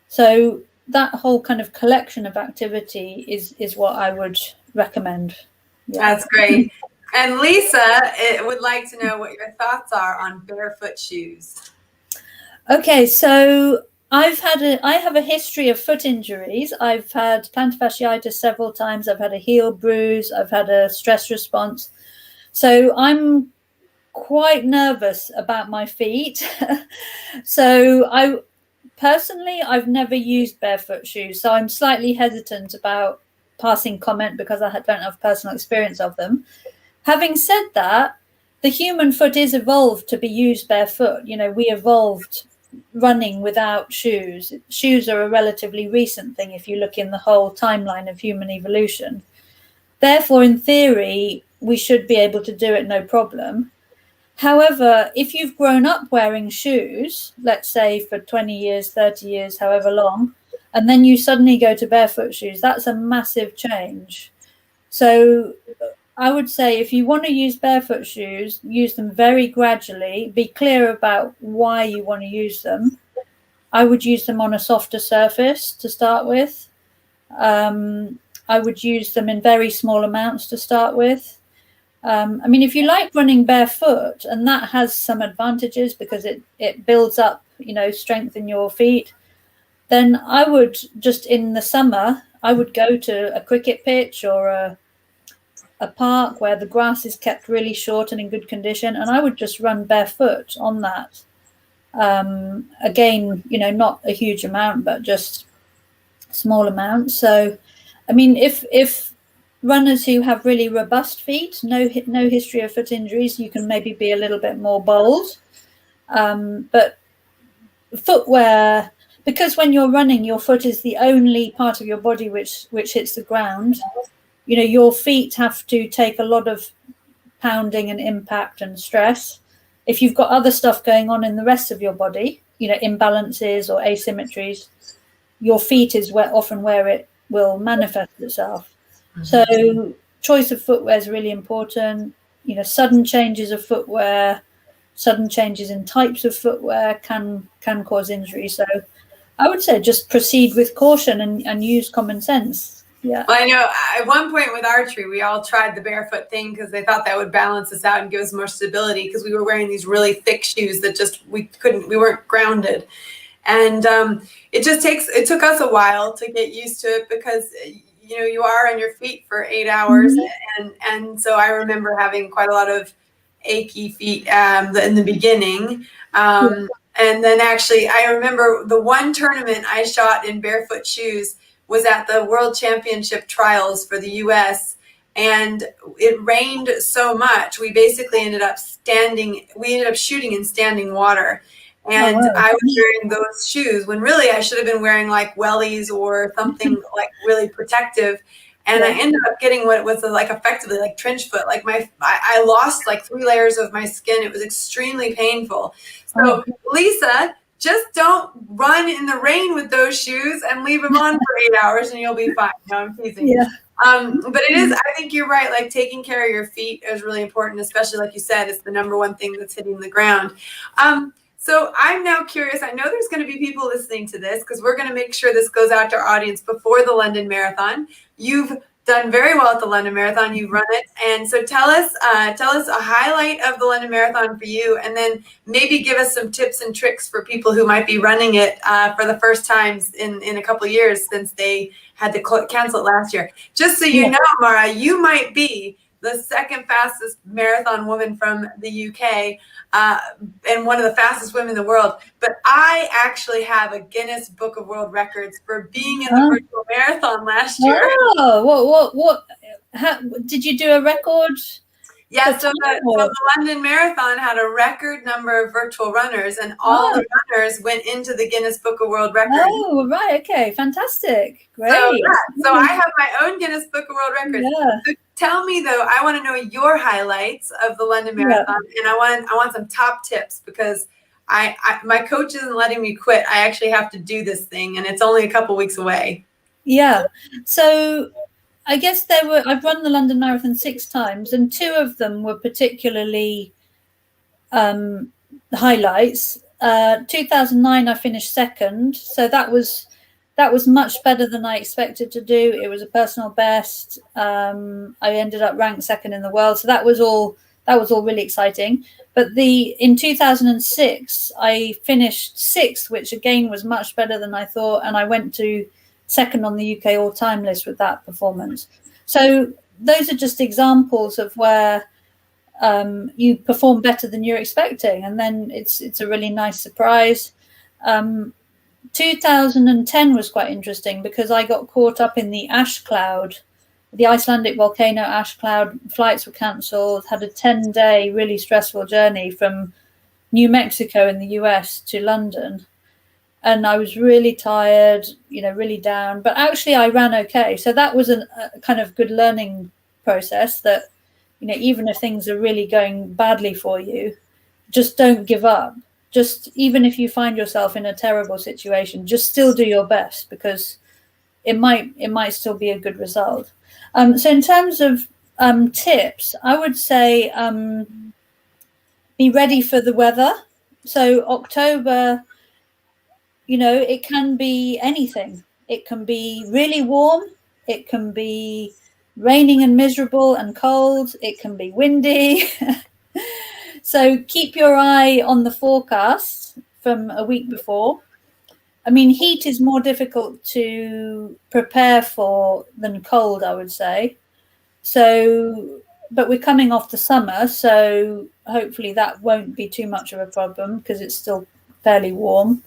So that whole kind of collection of activity is what I would recommend. Yeah. That's great. And Lisa would like to know what your thoughts are on barefoot shoes. Okay, so I have a history of foot injuries. I've had plantar fasciitis several times. I've had a heel bruise. I've had a stress response. So I'm quite nervous about my feet. So I've never used barefoot shoes. So I'm slightly hesitant about passing comment because I don't have personal experience of them. Having said that, the human foot is evolved to be used barefoot. We evolved running without shoes. Shoes are a relatively recent thing if you look in the whole timeline of human evolution. Therefore, in theory, we should be able to do it no problem. However, if you've grown up wearing shoes, let's say for 20 years, 30 years, however long, and then you suddenly go to barefoot shoes, that's a massive change. So I would say if you want to use barefoot shoes, use them very gradually. Be clear about why you want to use them. I would use them on a softer surface to start with. I would use them in very small amounts to start with. I mean, if you like running barefoot, and that has some advantages because it builds up, strength in your feet, then I would just in the summer, I would go to a cricket pitch or a park where the grass is kept really short and in good condition, and I would just run barefoot on that. Again, not a huge amount, but just small amounts. So, I mean, if runners who have really robust feet, no history of foot injuries, you can maybe be a little bit more bold. But footwear, because when you're running, your foot is the only part of your body which hits the ground. Your feet have to take a lot of pounding and impact and stress. If you've got other stuff going on in the rest of your body, imbalances or asymmetries, your feet is often where it will manifest itself. Mm-hmm. So choice of footwear is really important. Sudden changes of footwear, sudden changes in types of footwear can cause injury. So I would say just proceed with caution and use common sense. Yeah. Well, I know at one point with archery, we all tried the barefoot thing because they thought that would balance us out and give us more stability, because we were wearing these really thick shoes that just we weren't grounded. And it took us a while to get used to it, because you are on your feet for 8 hours. Mm-hmm. and so I remember having quite a lot of achy feet in the beginning. Yeah. And then actually I remember the one tournament I shot in barefoot shoes was at the World Championship trials for the US, and it rained so much we basically ended up shooting in standing water. And I was wearing those shoes when really I should have been wearing like wellies or something like really protective. And I ended up getting what was like effectively like trench foot. Like I lost like 3 layers of my skin. It was extremely painful. So Lisa, just don't run in the rain with those shoes and leave them on for 8 hours and you'll be fine. No, I'm teasing. Yeah. But it is, I think you're right. Like taking care of your feet is really important, especially like you said, it's the number one thing that's hitting the ground. So I'm now curious. I know there's going to be people listening to this because we're going to make sure this goes out to our audience before the London Marathon. You've done very well at the London Marathon. You've run it. And so tell us a highlight of the London Marathon for you, and then maybe give us some tips and tricks for people who might be running it for the first times in a couple of years, since they had to cancel it last year. Just so you know, Mara, you might be the second fastest marathon woman from the UK and one of the fastest women in the world. But I actually have a Guinness Book of World Records for being in the virtual marathon last year. Oh, what? How, did you do a record? Yeah, so the London Marathon had a record number of virtual runners, and all the runners went into the Guinness Book of World Records. Oh, right. Okay. Fantastic. Great. So I have my own Guinness Book of World Records. Yeah. So tell me, though, I want to know your highlights of the London Marathon, and I want some top tips, because my coach isn't letting me quit. I actually have to do this thing, and it's only a couple weeks away. Yeah. So I guess I've run the London Marathon 6 times, and 2 of them were particularly highlights. 2009, I finished second, so that was much better than I expected to do. It was a personal best. I ended up ranked second in the world, so that was all really exciting. But in 2006, I finished 6th, which again was much better than I thought, and I went to second on the UK all-time list with that performance. So those are just examples of where you perform better than you're expecting, and then it's a really nice surprise. 2010 was quite interesting because I got caught up in the ash cloud, the Icelandic volcano ash cloud. Flights were cancelled, had a 10-day really stressful journey from New Mexico in the US to London. And I was really tired, really down, but actually I ran okay. So that was a kind of good learning process that, even if things are really going badly for you, just don't give up. Just even if you find yourself in a terrible situation, just still do your best, because it might still be a good result. So in terms of tips, I would say be ready for the weather. So October, it can be anything. It can be really warm. It can be raining and miserable and cold. It can be windy. So keep your eye on the forecast from a week before. I mean, heat is more difficult to prepare for than cold, I would say. So, but we're coming off the summer, so hopefully that won't be too much of a problem because it's still fairly warm.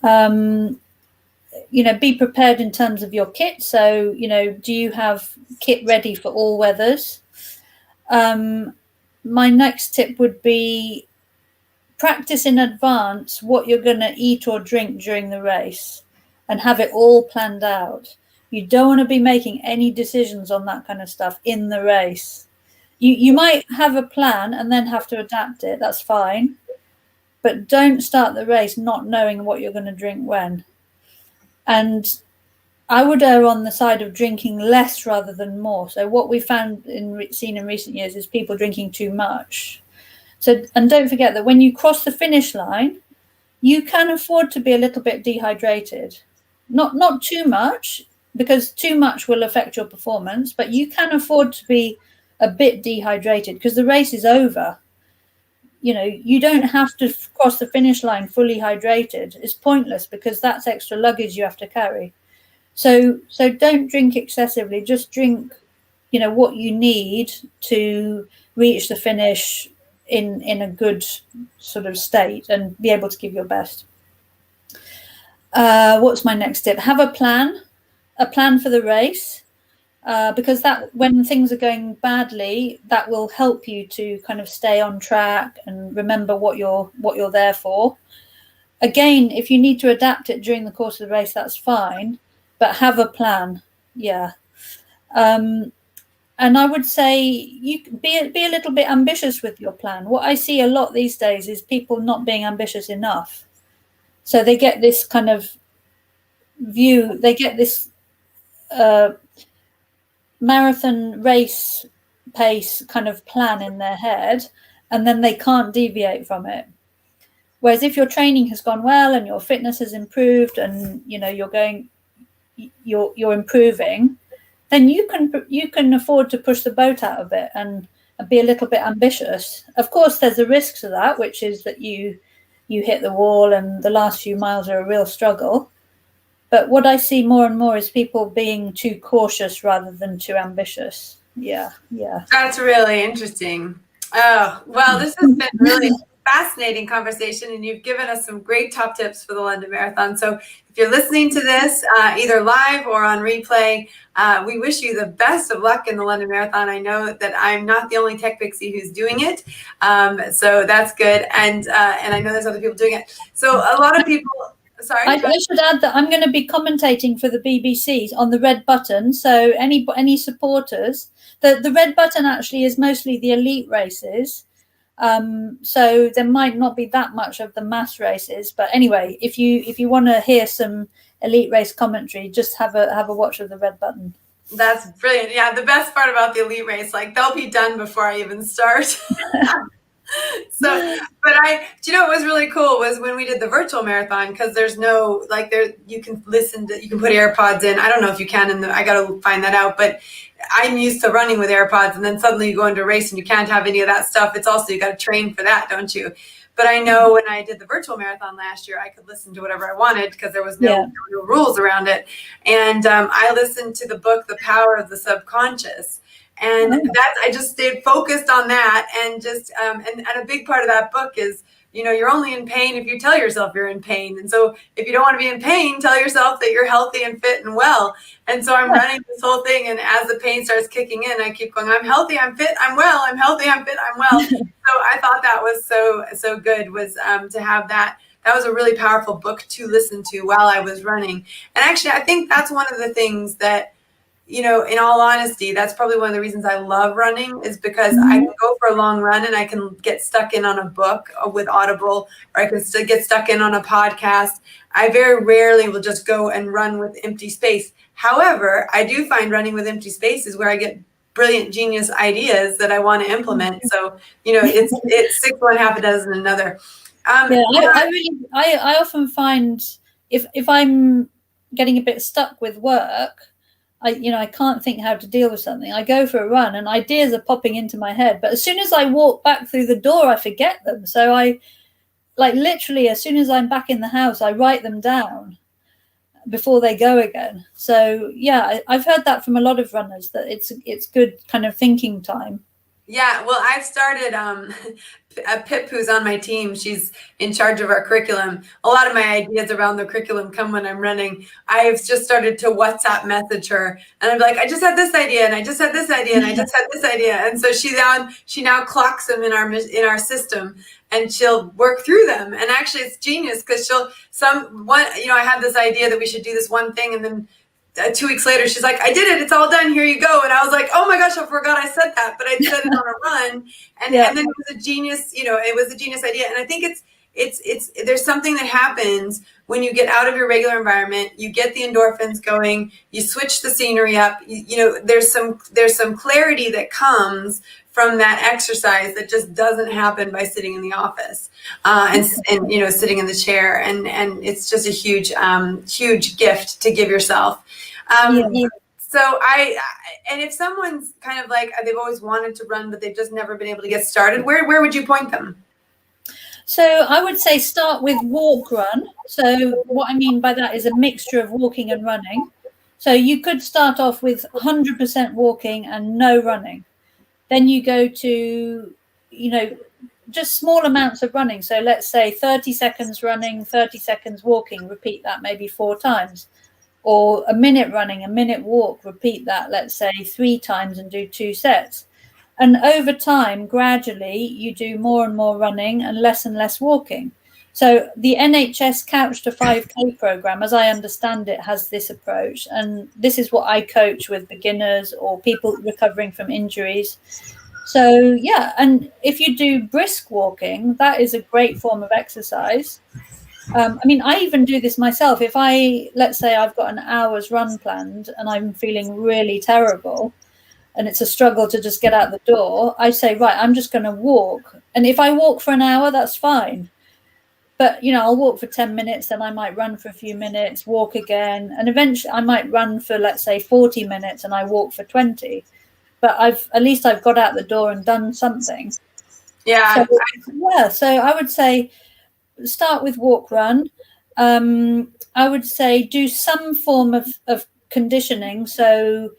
Be prepared in terms of your kit. So, do you have kit ready for all weathers? My next tip would be practice in advance what you're going to eat or drink during the race and have it all planned out. You don't want to be making any decisions on that kind of stuff in the race. You might have a plan and then have to adapt it. That's fine. But don't start the race not knowing what you're going to drink when. And I would err on the side of drinking less rather than more. So what we seen in recent years is people drinking too much. So, and don't forget that when you cross the finish line, you can afford to be a little bit dehydrated. Not too much, because too much will affect your performance, but you can afford to be a bit dehydrated because the race is over. You don't have to cross the finish line fully hydrated. It's pointless because that's extra luggage you have to carry. So don't drink excessively. Just drink, what you need to reach the finish in a good sort of state and be able to give your best. What's my next tip? Have a plan for the race. Because that when things are going badly, that will help you to kind of stay on track and remember what you're there for. Again, if you need to adapt it during the course of the race, that's fine, but have a plan. Yeah. And I would say you be a little bit ambitious with your plan. What I see a lot these days is people not being ambitious enough. So they get this kind of view, they get this marathon race pace kind of plan in their head, and then they can't deviate from it. Whereas if your training has gone well and your fitness has improved and you're improving, then you can afford to push the boat out a bit and be a little bit ambitious. Of course, there's a risk to that, which is that you hit the wall and the last few miles are a real struggle. But what I see more and more is people being too cautious rather than too ambitious. Yeah. That's really interesting. Oh, well, this has been really fascinating conversation, and you've given us some great top tips for the London Marathon. So if you're listening to this either live or on replay, we wish you the best of luck in the London Marathon. I know that I'm not the only tech pixie who's doing it, so that's good, and I know there's other people doing it. So a lot of people. Sorry. I should add that I'm going to be commentating for the BBC on the red button. So any supporters, the red button actually is mostly the elite races. So there might not be that much of the mass races. But anyway, if you want to hear some elite race commentary, just have a watch of the red button. That's brilliant. Yeah, the best part about the elite race, like they'll be done before I even start. So, but what was really cool was when we did the virtual marathon, because there's no, you can put AirPods in. I don't know if you can, I got to find that out, but I'm used to running with AirPods, and then suddenly you go into a race and you can't have any of that stuff. It's also, you got to train for that, don't you? But I know when I did the virtual marathon last year, I could listen to whatever I wanted because there was no rules around it. And I listened to the book, The Power of the Subconscious. And I just stayed focused on that, and just and a big part of that book is, you're only in pain if you tell yourself you're in pain. And so if you don't want to be in pain, tell yourself that you're healthy and fit and well. And so I'm running this whole thing, and as the pain starts kicking in, I keep going, I'm healthy, I'm fit, I'm well, I'm healthy, I'm fit, I'm well. So I thought that was so good, was to have that. That was a really powerful book to listen to while I was running. And actually, I think that's one of the things that, in all honesty, that's probably one of the reasons I love running, is because I can go for a long run and I can get stuck in on a book with Audible, or I can still get stuck in on a podcast. I very rarely will just go and run with empty space. However, I do find running with empty space is where I get brilliant, genius ideas that I want to implement. So, it's six one, half a dozen another. I often find if I'm getting a bit stuck with work, I can't think how to deal with something. I go for a run and ideas are popping into my head. But as soon as I walk back through the door, I forget them. So I literally, as soon as I'm back in the house, I write them down. before they go again. So yeah, I've heard that from a lot of runners, that it's good kind of thinking time. Yeah, well, I've started Pip, who's on my team. She's in charge of our curriculum. A lot of my ideas around the curriculum come when I'm running. I've just started to WhatsApp message her, and I'm like, I just had this idea, and I just had this idea, and I just had this idea, and so she now clocks them in our system, and she'll work through them. And actually, it's genius, because I had this idea that we should do this one thing, and then 2 weeks later, she's like, I did it. It's all done. Here you go. And I was like, oh my gosh, I forgot I said that, but I said it on a run. And then it was a genius, it was a genius idea. And I think there's something that happens when you get out of your regular environment, you get the endorphins going, you switch the scenery up, there's some clarity that comes from that exercise that just doesn't happen by sitting in the office and sitting in the chair, and it's just a huge gift to give yourself. So and if someone's kind of like, they've always wanted to run but they've just never been able to get started, where would you point them? So I would say start with walk run. So what I mean by that is a mixture of walking and running. So you could start off with 100% walking and no running. Then you go to, just small amounts of running. So let's say 30 seconds running, 30 seconds walking, repeat that maybe 4 times. Or a minute running, a minute walk, repeat that, let's say 3 times and do 2 sets. And over time, gradually, you do more and more running and less walking. So the NHS Couch to 5K program, as I understand it, has this approach. And this is what I coach with beginners or people recovering from injuries. So, yeah, and if you do brisk walking, that is a great form of exercise. I even do this myself. If let's say I've got an hour's run planned and I'm feeling really terrible and it's a struggle to just get out the door, I say, right, I'm just going to walk. And if I walk for an hour, that's fine. But, I'll walk for 10 minutes, then I might run for a few minutes, walk again. And eventually I might run for, let's say, 40 minutes and I walk for 20. But at least I've got out the door and done something. Yeah. So I would say start with walk run. I would say do some form of conditioning. So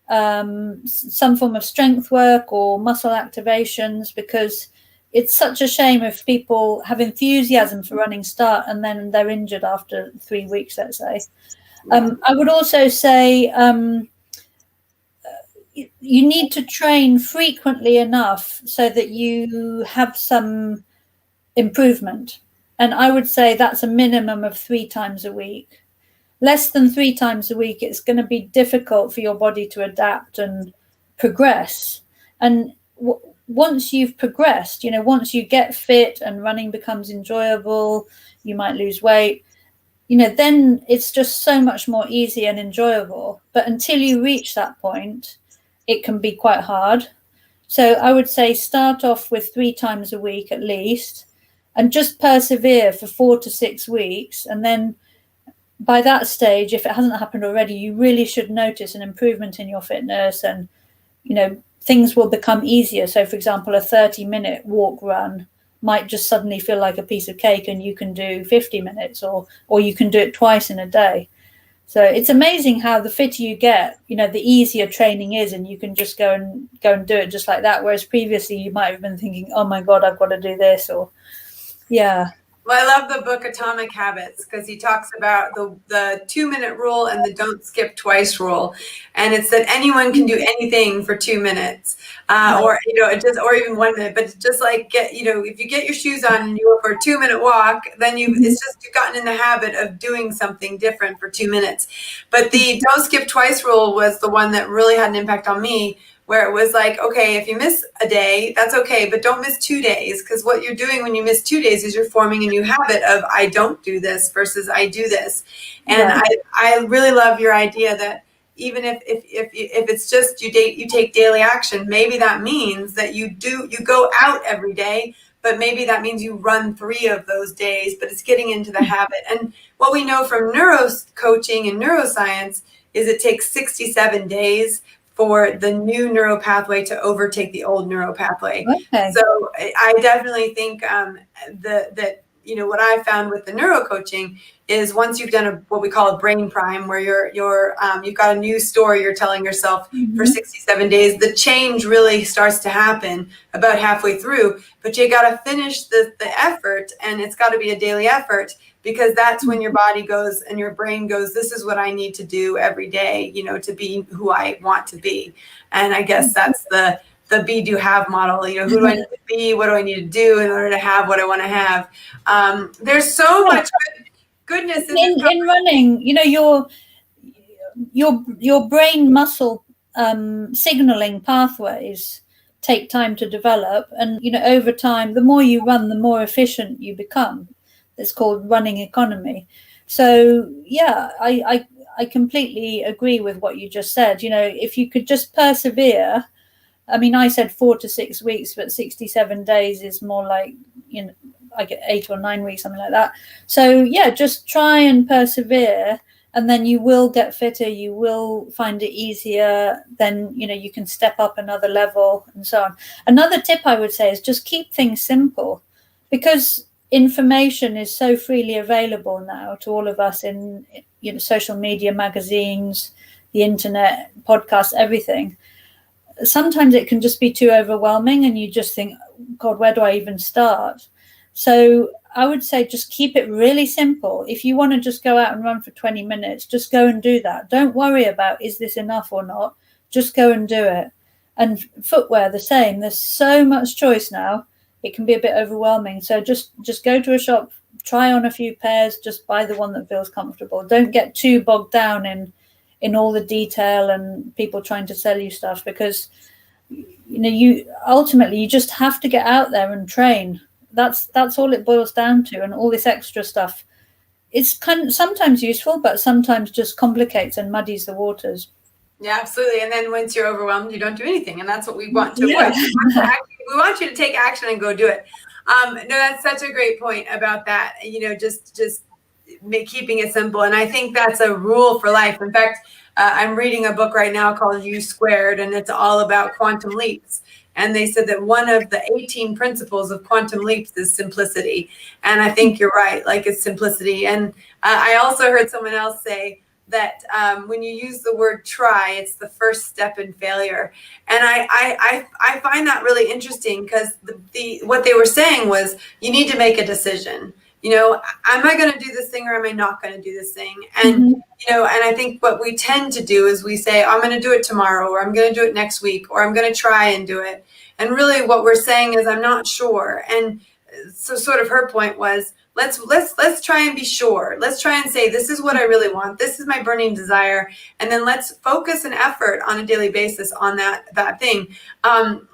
some form of strength work or muscle activations, because it's such a shame if people have enthusiasm for running start and then they're injured after 3 weeks, let's say. I would also say you need to train frequently enough so that you have some improvement. And I would say that's a minimum of 3 times a week. Less than 3 times a week, it's going to be difficult for your body to adapt and progress. And once you've progressed, once you get fit and running becomes enjoyable, you might lose weight, then it's just so much more easy and enjoyable. But until you reach that point, it can be quite hard. So I would say start off with 3 times a week at least, and just persevere for 4 to 6 weeks. And then by that stage, if it hasn't happened already, you really should notice an improvement in your fitness, and, things will become easier. So, for example, a 30-minute walk run might just suddenly feel like a piece of cake, and you can do 50 minutes or you can do it twice in a day. So it's amazing how the fitter you get, the easier training is, and you can just go and do it just like that. Whereas previously you might have been thinking, oh my God, I've got to do this, or yeah. Well, I love the book Atomic Habits, because he talks about the 2-minute rule and the don't skip twice rule. And it's that anyone can do anything for 2 minutes, or even 1 minute, but just like if you get your shoes on and you go for a 2-minute walk, then you've gotten in the habit of doing something different for 2 minutes. But the don't skip twice rule was the one that really had an impact on me, where it was like, okay, if you miss a day, that's okay, but don't miss 2 days, because what you're doing when you miss 2 days is you're forming a new habit of I don't do this versus I do this. And I really love your idea that even if it's just you take daily action, maybe that means that you go out every day, but maybe that means you run 3 of those days, but it's getting into the habit. And what we know from neuro coaching and neuroscience is it takes 67 days for the new neural pathway to overtake the old neural pathway. Okay. So I definitely think that what I found with the neuro coaching is once you've done what we call a brain prime, where you've got a new story you're telling yourself for 67 days, the change really starts to happen about halfway through. But you got to finish the effort, and it's got to be a daily effort, because that's when your body goes and your brain goes, this is what I need to do every day, to be who I want to be. And I guess that's the be, do, have model. Who do I need to be? What do I need to do in order to have what I want to have? There's so much goodness in running. Your brain muscle signaling pathways take time to develop, and over time, the more you run, the more efficient you become. It's called running economy. So yeah, I completely agree with what you just said. If you could just persevere. I mean, I said 4 to 6 weeks, but 67 days is more like, I get 8 or 9 weeks, something like that. So yeah, just try and persevere, and then you will get fitter. You will find it easier. Then, you can step up another level and so on. Another tip I would say is just keep things simple, because information is so freely available now to all of us in, social media, magazines, the internet, podcasts, everything. Sometimes it can just be too overwhelming, and you just think, God, where do I even start? So I would say just keep it really simple. If you want to just go out and run for 20 minutes, just go and do that. Don't worry about, is this enough or not? Just go and do it. And footwear, the same. There's so much choice now. It can be a bit overwhelming. So just go to a shop, try on a few pairs, just buy the one that feels comfortable. Don't get too bogged down in all the detail and people trying to sell you stuff, because you ultimately you just have to get out there and train. That's all it boils down to. And all this extra stuff, it's kind of sometimes useful, but sometimes just complicates and muddies the waters. Yeah, absolutely. And then once you're overwhelmed, you don't do anything, and that's what we want to avoid. We want you to take action and go do it. No, that's such a great point about that. Just keeping it simple. And I think that's a rule for life. In fact, I'm reading a book right now called U Squared, and it's all about quantum leaps. And they said that one of the 18 principles of quantum leaps is simplicity. And I think you're right, like it's simplicity. And I also heard someone else say that when you use the word try, it's the first step in failure. And I find that really interesting, because what they were saying was you need to make a decision. Am I going to do this thing, or am I not going to do this thing? And, and I think what we tend to do is we say, I'm going to do it tomorrow, or I'm going to do it next week, or I'm going to try and do it. And really what we're saying is, I'm not sure. And so sort of her point was, let's try and be sure. Let's try and say, this is what I really want. This is my burning desire. And then let's focus an effort on a daily basis on that thing.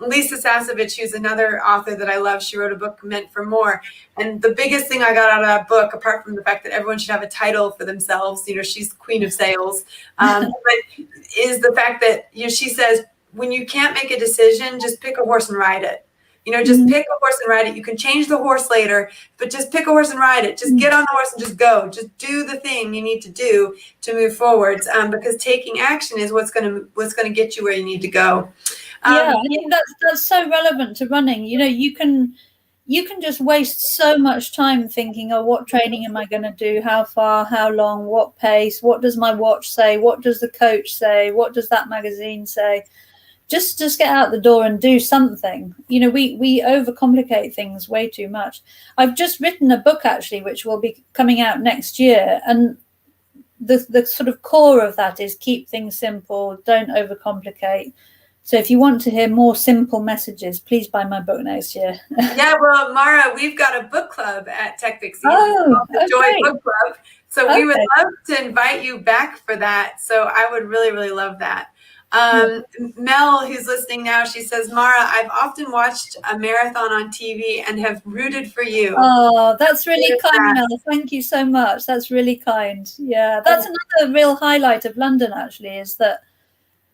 Lisa Sasevich, who's another author that I love, she wrote a book, Meant for More. And the biggest thing I got out of that book, apart from the fact that everyone should have a title for themselves, she's queen of sales, but is the fact that, she says, when you can't make a decision, just pick a horse and ride it. Just pick a horse and ride it. You can change the horse later, but just pick a horse and ride it. Just get on the horse and just go. Just do the thing you need to do to move forwards. Because taking action is what's gonna get you where you need to go. I think that's so relevant to running. You can just waste so much time thinking, oh, what training am I going to do? How far? How long? What pace? What does my watch say? What does the coach say? What does that magazine say? Just get out the door and do something. We overcomplicate things way too much. I've just written a book, actually, which will be coming out next year. And the sort of core of that is keep things simple, don't overcomplicate. So if you want to hear more simple messages, please buy my book next year. Yeah, well, Mara, we've got a book club at Tech Pixie. The Joy Book Club. So we would love to invite you back for that. So I would really, really love that. Mel, who's listening now, she says, Mara, I've often watched a marathon on TV and have rooted for you. Oh, that's really kind, Mel. Thank you so much. That's really kind. Yeah, that's another real highlight of London, actually, is that,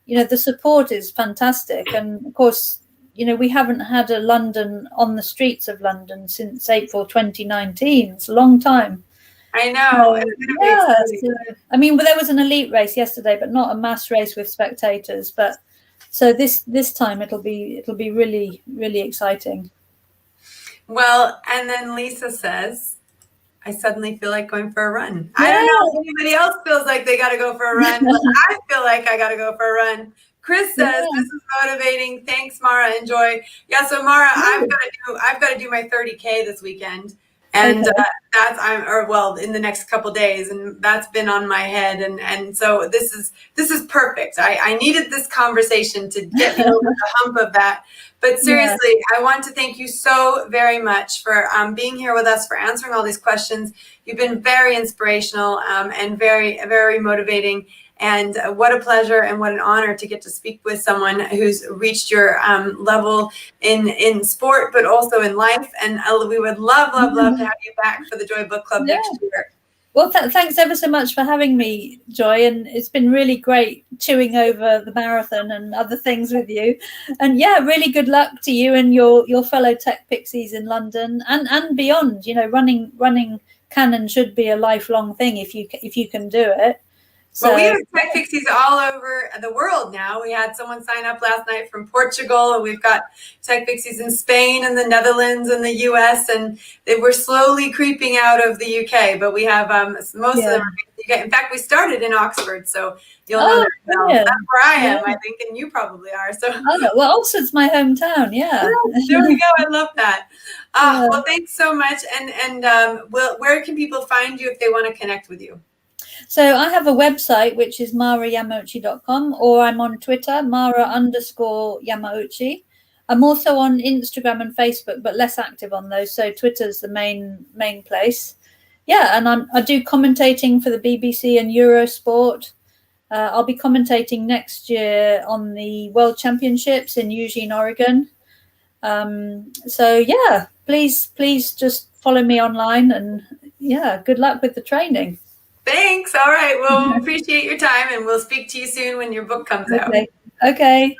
the support is fantastic. And of course, we haven't had a London on the streets of London since April 2019. It's a long time. I know. I mean, there was an elite race yesterday, but not a mass race with spectators. But so this time it'll be really, really exciting. Well, and then Lisa says, I suddenly feel like going for a run. Yeah. I don't know if anybody else feels like they got to go for a run, but I feel like I got to go for a run. Chris says, Yeah. this is motivating. Thanks, Mara. Enjoy. Yeah. So Mara, I've got to do my 30K this weekend. And Okay. in the next couple days, and that's been on my head, and so this is perfect. I needed this conversation to get me over the hump of that. But seriously, I want to thank you so very much for being here with us, for answering all these questions. You've been very inspirational and very, very motivating. And what a pleasure and what an honor to get to speak with someone who's reached your level in sport, but also in life. And we would love to have you back for the Joy Book Club next year. Well, thanks ever so much for having me, Joy. And it's been really great chewing over the marathon and other things with you. And yeah, really good luck to you and your fellow Tech Pixies in London and beyond. You know, running can should be a lifelong thing if you can do it. So, well, we have Tech Pixies all over the world now. We had someone sign up last night from Portugal, and we've got Tech Pixies in Spain and the Netherlands and the US, and we're slowly creeping out of the UK, but we have most of them are in the UK. In fact, we started in Oxford, so you'll know that well. That's where I am, I think, and you probably are. So, well, Oxford's my hometown, yeah. There we go. I love that. Well, thanks so much. And where can people find you if they want to connect with you? So I have a website, which is marayamauchi.com, or I'm on Twitter, Mara_Yamauchi. I'm also on Instagram and Facebook, but less active on those. So Twitter's the main place. Yeah, and I do commentating for the BBC and Eurosport. I'll be commentating next year on the World Championships in Eugene, Oregon. So yeah, please just follow me online, and yeah, good luck with the training. Thanks. All right. Well, appreciate your time, and we'll speak to you soon when your book comes out. Okay.